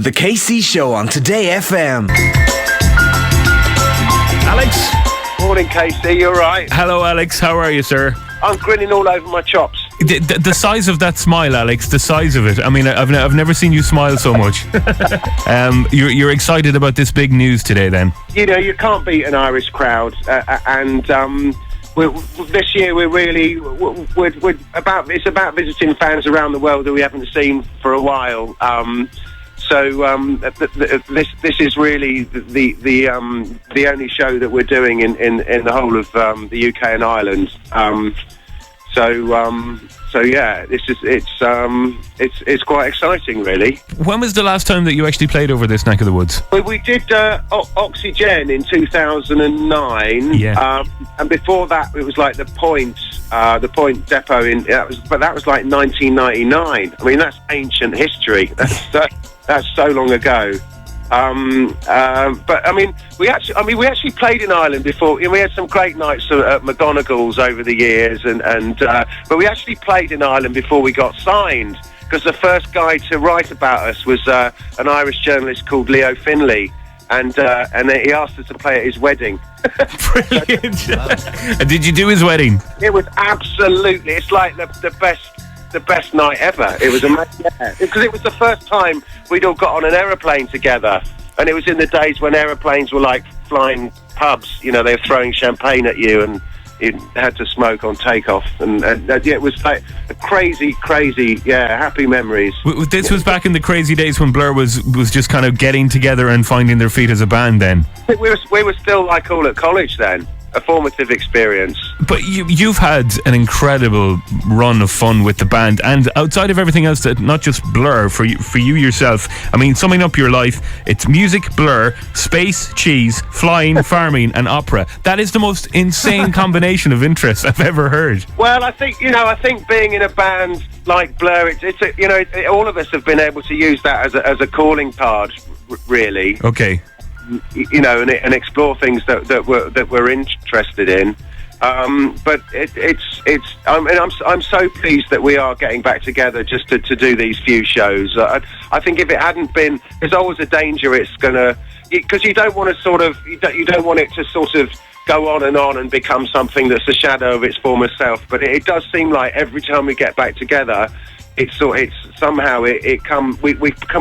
The KC Show on Today FM. Alex? Morning, KC, you alright? Hello, Alex. How are you, sir? I'm grinning all over my chops. The size of that smile, Alex, the size of it. I mean, I've never seen you smile so much. You're excited about this big news today, then? You know, you can't beat an Irish crowd. This year it's about visiting fans around the world that we haven't seen for a while. This is really the only show that we're doing in the whole of the UK and Ireland. So yeah, it's quite exciting, really. When was the last time that you actually played over this neck of the woods? We did Oxygen in 2009. Yeah. And before that, it was like the Point Depot that was like 1999. I mean, that's ancient history. That's so long ago. But I mean, we actually played in Ireland before. We had some great nights at McGonagall's over the years, but we actually played in Ireland before we got signed, because the first guy to write about us was an Irish journalist called Leo Finlay, and he asked us to play at his wedding. Brilliant! And did you do his wedding? It was absolutely. It's like the best night ever. It was amazing, because it was the first time we'd all got on an aeroplane together, and it was in the days when aeroplanes were like flying pubs. You know, they were throwing champagne at you, and you had to smoke on takeoff, and it was like a crazy, happy memories. This was back in the crazy days when Blur was just kind of getting together and finding their feet as a band. Then we were still like all at college then. A formative experience. But you've had an incredible run of fun with the band, and outside of everything else, that not just Blur, for you yourself. I mean, summing up your life, it's music, Blur, space, cheese, flying, farming, and opera. That is the most insane combination of interests I've ever heard. Well, I think being in a band like Blur, all of us have been able to use that as a calling card, really. Okay. You know, and explore things that we're interested in. But I'm so pleased that we are getting back together just to do these few shows. I think if it hadn't been, there's always a danger it's gonna, because you don't want to you don't want it to sort of go on and become something that's a shadow of its former self. But it does seem like every time we get back together, we can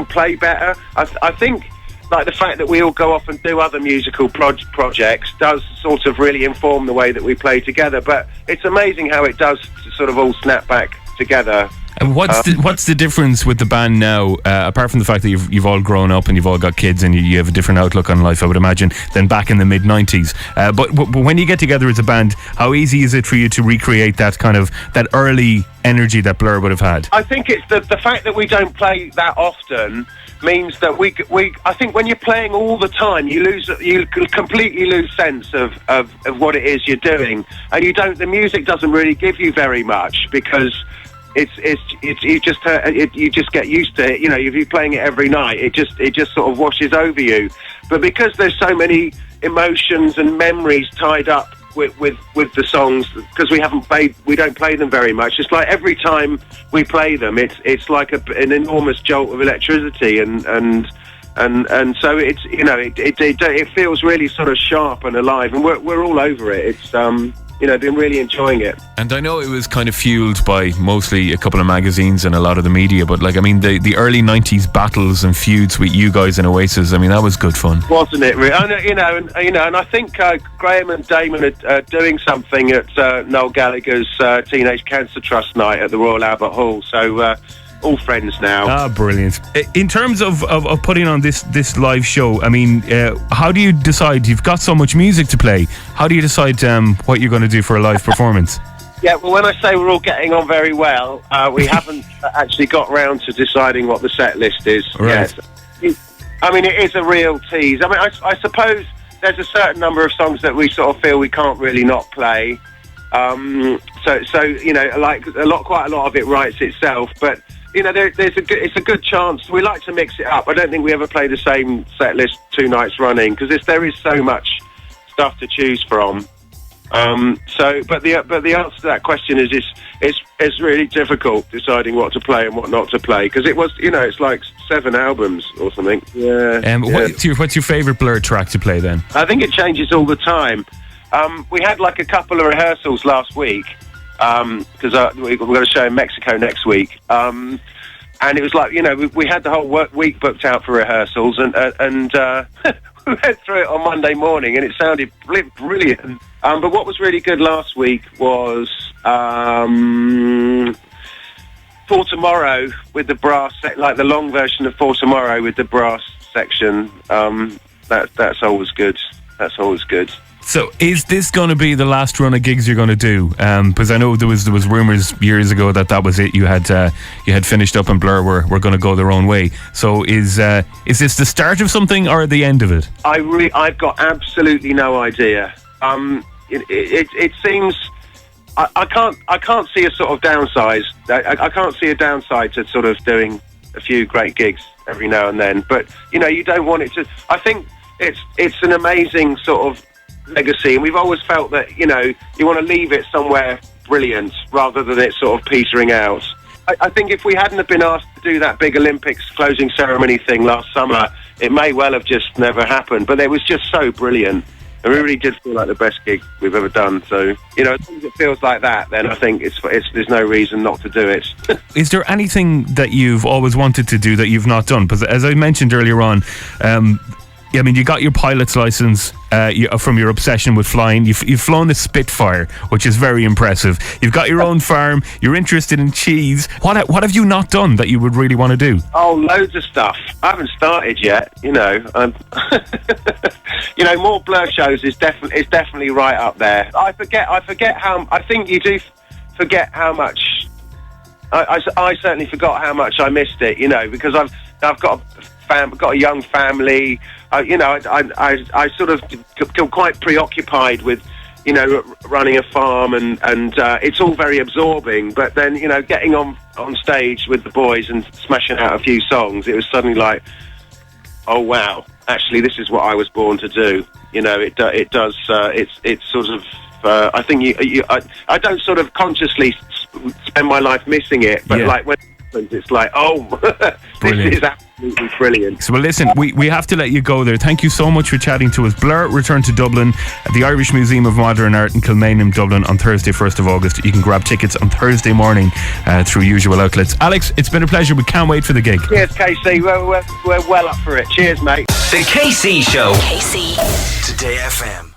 play better. I think. Like the fact that we all go off and do other musical projects does sort of really inform the way that we play together. But it's amazing how it does sort of all snap back together. And what's the difference with the band now, apart from the fact that you've all grown up and you've all got kids and you have a different outlook on life, I would imagine, than back in the mid-90s. But when you get together as a band, how easy is it for you to recreate that kind of that early energy that Blur would have had? I think it's the fact that we don't play that often means that I think when you're playing all the time, you completely lose sense of what it is you're doing, and the music doesn't really give you very much, because you just get used to it. You know, if you're playing it every night, it just sort of washes over you. But because there's so many emotions and memories tied up with the songs, because we don't play them very much. It's like every time we play them, it's like an enormous jolt of electricity, and so it's it feels really sort of sharp and alive, and we're all over it. It's been really enjoying it. And I know it was kind of fueled by mostly a couple of magazines and a lot of the media, but like, I mean, the early 90s battles and feuds with you guys and Oasis, I mean, that was good fun. Wasn't it? And I think Graham and Damon are doing something at Noel Gallagher's Teenage Cancer Trust night at the Royal Albert Hall, so all friends now. Ah, brilliant. In terms of putting on this live show, I mean, how do you decide? You've got so much music to play. How do you decide what you're going to do for a live performance? Yeah, well, when I say we're all getting on very well, we haven't actually got round to deciding what the set list is yet. I mean, it is a real tease. I mean, I suppose there's a certain number of songs that we sort of feel we can't really not play. So you know, like quite a lot of it writes itself, but you know, it's a good chance. We like to mix it up. I don't think we ever play the same set list 2 nights running, because there is so much stuff to choose from. But the answer to that question is it's really difficult deciding what to play and what not to play, because it was, it's like 7 albums or something. Yeah. What's your favourite Blur track to play then? I think it changes all the time. We had like a couple of rehearsals last week, because we're going to show in Mexico next week. And it was like, we had the whole week booked out for rehearsals, and we went through it on Monday morning, and it sounded brilliant. But what was really good last week was For Tomorrow with the brass, like the long version of For Tomorrow with the brass section. That's always good. That's always good. So, is this going to be the last run of gigs you're going to do? Because I know there was rumours years ago that was it. You had finished up, and Blur were going to go their own way. So, is this the start of something or the end of it? I've got absolutely no idea. It seems I can't see a sort of downside. I can't see a downside to sort of doing a few great gigs every now and then. But you don't want it to. I think it's an amazing sort of legacy, and we've always felt that you want to leave it somewhere brilliant rather than it sort of petering out. I think if we hadn't have been asked to do that big Olympics closing ceremony thing last summer, it may well have just never happened, but it was just so brilliant, and we really did feel like the best gig we've ever done. So as long as it feels like that, then I think there's no reason not to do it. Is there anything that you've always wanted to do that you've not done? Because as I mentioned earlier on, you got your pilot's license from your obsession with flying. You've flown the Spitfire, which is very impressive. You've got your own farm. You're interested in cheese. What have you not done that you would really want to do? Oh, loads of stuff. I haven't started yet. More Blur shows is definitely right up there. I forget how. I think you do forget how much. I certainly forgot how much I missed it. Because I've got a young family. I sort of feel quite preoccupied with, running a farm, and it's all very absorbing. But then, getting on stage with the boys and smashing out a few songs, it was suddenly like, oh wow, actually, this is what I was born to do. It does. It's sort of. I think I don't sort of consciously spend my life missing it, but like when it happens, it's like, oh, this is absolutely brilliant. So, well, listen, we have to let you go there. Thank you so much for chatting to us. Blur return to Dublin at the Irish Museum of Modern Art in Kilmainham, Dublin on Thursday, 1st of August. You can grab tickets on Thursday morning through usual outlets. Alex, it's been a pleasure. We can't wait for the gig. Cheers, KC. We're well up for it. Cheers, mate. The KC Show. KC. Today FM.